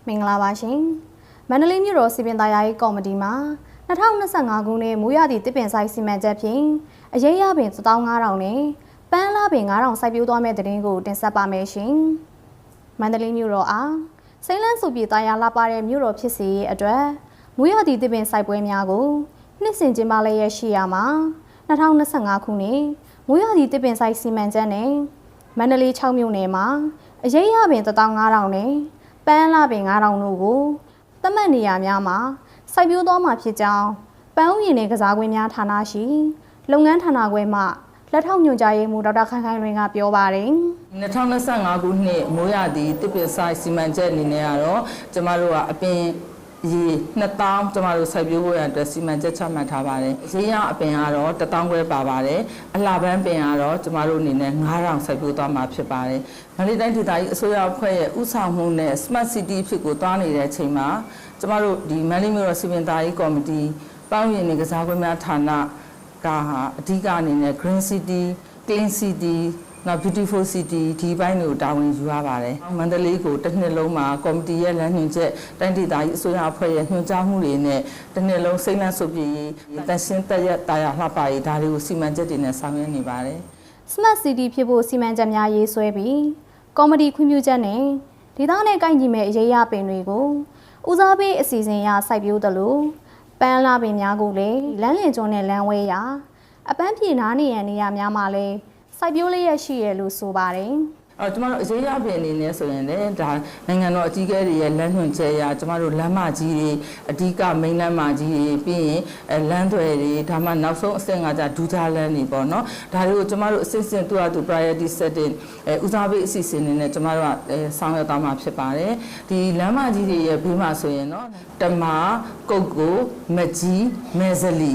မင်္ဂလာပါရှင်မန္တလေးမြို့တော်စီပင်သားယာရေးကော်မတီမှာ2025ခုနှစ်မိုးရာသီတစ်ပင်ဆိုင်စီမံချက်ဖြင့်အရေးရပင်15000နဲ့ပန်းလားပင်9000စိုက်ပျိုးသွားမယ့်သတင်းကိုတင်ဆက်ပါမယ်ရှင်မန္တလေးမြို့တော်အားစိမ်းလန်းစုပြည်သားယာလှပတဲ့မြို့တော်ဖြစ်စေရေးအတွက်မိုးရာသီတစ်ပင်စိုက်ပွဲများကိုနှစ်စဉ်ကျင်းပလျက်ရှိရာမှာ2025ခုနှစ်မိုးရာသီတစ်ပင်ဆိုင်စီမံချက်နဲ့မန္တလေး6မြို့နယ်မှာအရေးရပင်15000နဲ့ပန်းလားပင်9000တို့ကိုသတ်မှတ်နေရာများမှာစိုက်ပျိုးသွားမှာဖြစ်ကြောင်းပန်းဥယျာဉ်နယ်ကစားကွင်းများဌာနရှိလုပ်ငန်းဌာနခွဲမှလက်ထောက်ညွှန်ကြားရေးမှူးဒေါက်တာခိုင်ခိုင်လွင်ကပြောပါတယ်2025ခုနှစ်မိုးရာသီတစ်ပင်ဆိုင်စီမံချက်အနေနဲ့ကတော့ကျမတို့ကအပင်ရေ2000ကျမတို့စိုက်ပျိုးဖို့ရတဲ့စီမံချက်ချမှတ်ထားပါတယ်။ရေရအပင်ကတော့1000ခွဲပါပါတယ်။အလှပန်းပင်ကတော့ကျမတို့အနေနဲ့9000စိုက်ပျိုးသွားမှာဖြစ်ပါတယ်။မန္တလေးတိုင်းဒေသကြီးအစိုးရအဖွဲ့ရဲ့ဥဆောင်မှုနဲ့ Smart City ဖြစ်ကိုတွားနေတဲ့အချိန်မှာကျမတို့ဒီမန္တလေးမြို့တော်စီပင်သားရေးကော်မတီပန်းဥယျာဉ်နယ်ကစားကွင်းများဌာနကအဓိကအနေနဲ့ Green City, Clean Cityနောက် Beautiful City ဒီဘိုင်းတွေကိုတာဝန်ယူရပါတယ်။မန္တလေးကိုတစ်နှစ်လုံးမှာကော်မတီရဲ့လမ်းညွှန်ချက်တိုင်းဒေသကြီးအစိုးရအဖွဲ့ရဲ့ညွှန်ကြားမှုတွေနဲ့တစ်နှစ်လုံးစိတ်လန့်စုပ်ပြည့်တန်ရှင်းတက်ရတာယာလှပရေးဒါတွေကိုစီမံချက်တွေနဲ့ဆောင်ရွက်နေပါတယ်။ Smart City ဖြစ်ဖို့စီမံချက်များရေးဆွဲပြီးကော်မတီခွင့်ပြုချက်နဲ့ဒေသနဲ့ကိုက်ညီမဲ့အရေးရပင်တွေကိုဦးစားပေးအစီအစဉ်အရစိုက်ပျိုးသလိုပန်းလားပင်များကိုလည်းလမ်းလင်ကျွန်းနဲ့လမ်းဝဲရာအပန်းဖြေနားနေရန်နေရာများမှာလည်းစိုက်ပျိုးလျက်ရှိရလို့ဆိုပါတယ်ကျမတို့အရေးရပင်အနေနဲ့ဆိုရင်လည်းဒါနိုင်ငံတော်အကြီးအကဲတွေရဲ့လမ်းညွှန်ချက်အရကျမတို့လမ်းမကြီးတွေအဓိကမိန်းလမ်းမကြီးတွေပြီးရင်လမ်းသွယ်တွေဒါမှနောက်ဆုံးအဆင့်ကကြဒူးကြားလမ်းတွေပေါ့နော်ဒါတွေကိုကျမတို့အစစ်စစ်သူ့အတူ priority setting ဦးစားပေးအစီအစဉ်တွေနဲ့ကျမတို့ကဆောင်ရွက်သွားမှာဖြစ်ပါတယ်ဒီလမ်းမကြီးတွေရဲ့ဘေးမှာဆိုရင်နော်တမာကုတ်ကိုမကြီးမဲဇလီ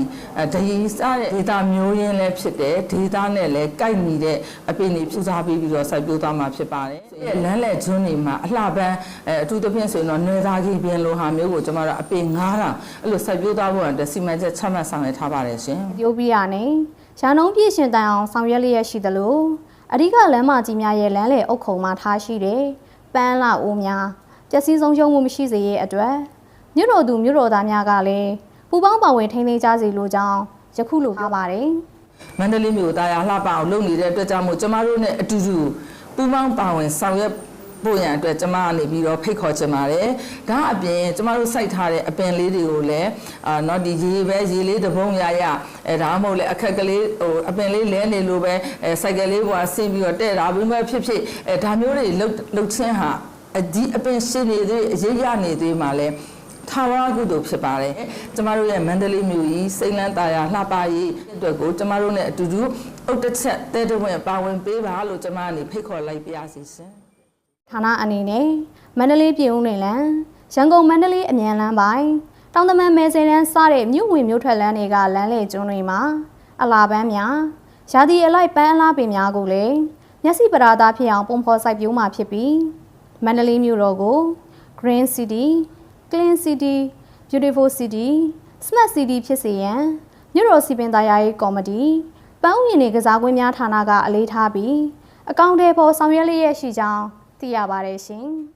ဒရီစတဲ့ဒေတာမျိုးရင်းလည်းဖြစ်တယ်ဒေတာနဲ့လည်းကိုက်ညီတဲ့အပင်တွေဦးစားပေးပြီးတော့စိုက်ပျိုးသွားမှာဖြစ်ပါတယ်။လမ်းလက်ကျွန်းတွေမှာအလှပန်းအထူးသဖြင့်ဆိုရင်တော့နယ်သားကြီးပြင်လိုဟာမျိုးကိုကျမတို့အပင်9000အဲ့လိုစိုက်ပျိုးသွားဖို့အတွက်စီမံချက်ချမှတ်ဆောင်ရွက်ထားပါတယ်ရှင်။ပြောပြရနဲ့ရာနှုန်းပြည့်ရှင်တန်အောင်ဆောင်ရွက်လျက်ရှိသလိုအဓိကလမ်းမကြီးများရဲ့လမ်းလေအုပ်ခုံမှာထားရှိတဲ့ပန်းလာအိုးများပျက်စီးဆုံးရှုံးမှုမရှိစေရဲ့အတွက်မြို့တော်သူမြို့တော်သားများကလည်းပူပေါင်းပါဝင်ထိန်းသိမ်းကြစီလိုကြောင်းယခုလိုပြောပါတယ်။မန္တလေးမြို့သားရလှပအောင်လုပ်နေတဲ့အတွက်ကြောင့်မို့ကျမတို့နဲ့အတူတူပူပေါင်းပါဝင်ဆောင်ရွက်ဖို့ရန်အတွက်ကျမကနေပြီးတော့ဖိတ်ခေါ်ချင်ပါတယ်။ဒါအပြင်ကျမတို့စိုက်ထားတဲ့အပင်လေးတွေကိုလည်းနော်ဒီရေလေးတပုံးရဒါမှမဟုတ်လေအခက်ကလေးအပင်လေးလဲနေလို့ပဲစိုက်ကလေးပေါ်ဆင်းပြီးတော့တဲ့တာဘယ်မှဖြစ်ဒါမျိုးတွေလှုပ်ချင်းဟာဒီအပင်ရှင်နေသေးအရေးရနေသေးမှလည်းထာဝရကုသိုလ်ဖြစ်ပါတယ်ကျမတို့ရဲ့မန္တလေးမြို့ကြီးစိတ်လန်းတာယာလှပရေးအတွက်ကိုကျမတို့နဲ့အတူတူအုတ်တစ်ချက်တဲတဝင့်ပါဝင်ပေးပါလို့ကျမကနေဖိတ်ခေါ်လိုက်ပါစီရှင်ဌာနအနေနဲ့မန္တလေးပြည်ဦးလွင်လန်းရန်ကုန်မန္တလေးအမြန်လမ်းပိုင်းတောင်တမန်မဲစင်လန်းစတဲ့မြို့ဝင်မြို့ထွက်လမ်းတွေကလမ်းလေကျွန်းတွေမှာအလားပန်းများရာသီအလိုက်ပန်းအလားပင်များကိုလည်းမျက်စိပရာသားဖြစ်အောင်ပုံဖော်စိုက်ပျိုးမှာဖြစ်ပြီးမန္တလေးမြို့တော်ကို Green City Clean City, Beautiful City, Smart City ဖြစ်စေရန်မြို့တော်စီပင်သားယာရေးကော်မတီပန်းဥယျာဉ်နယ်ကစားကွင်းများဌာနကအလေးထားပြီးအကောင့်တွေပေါ်ဆောင်ရွက်လျက်ရှိကြောင်းသိရပါတယ်ရှင်။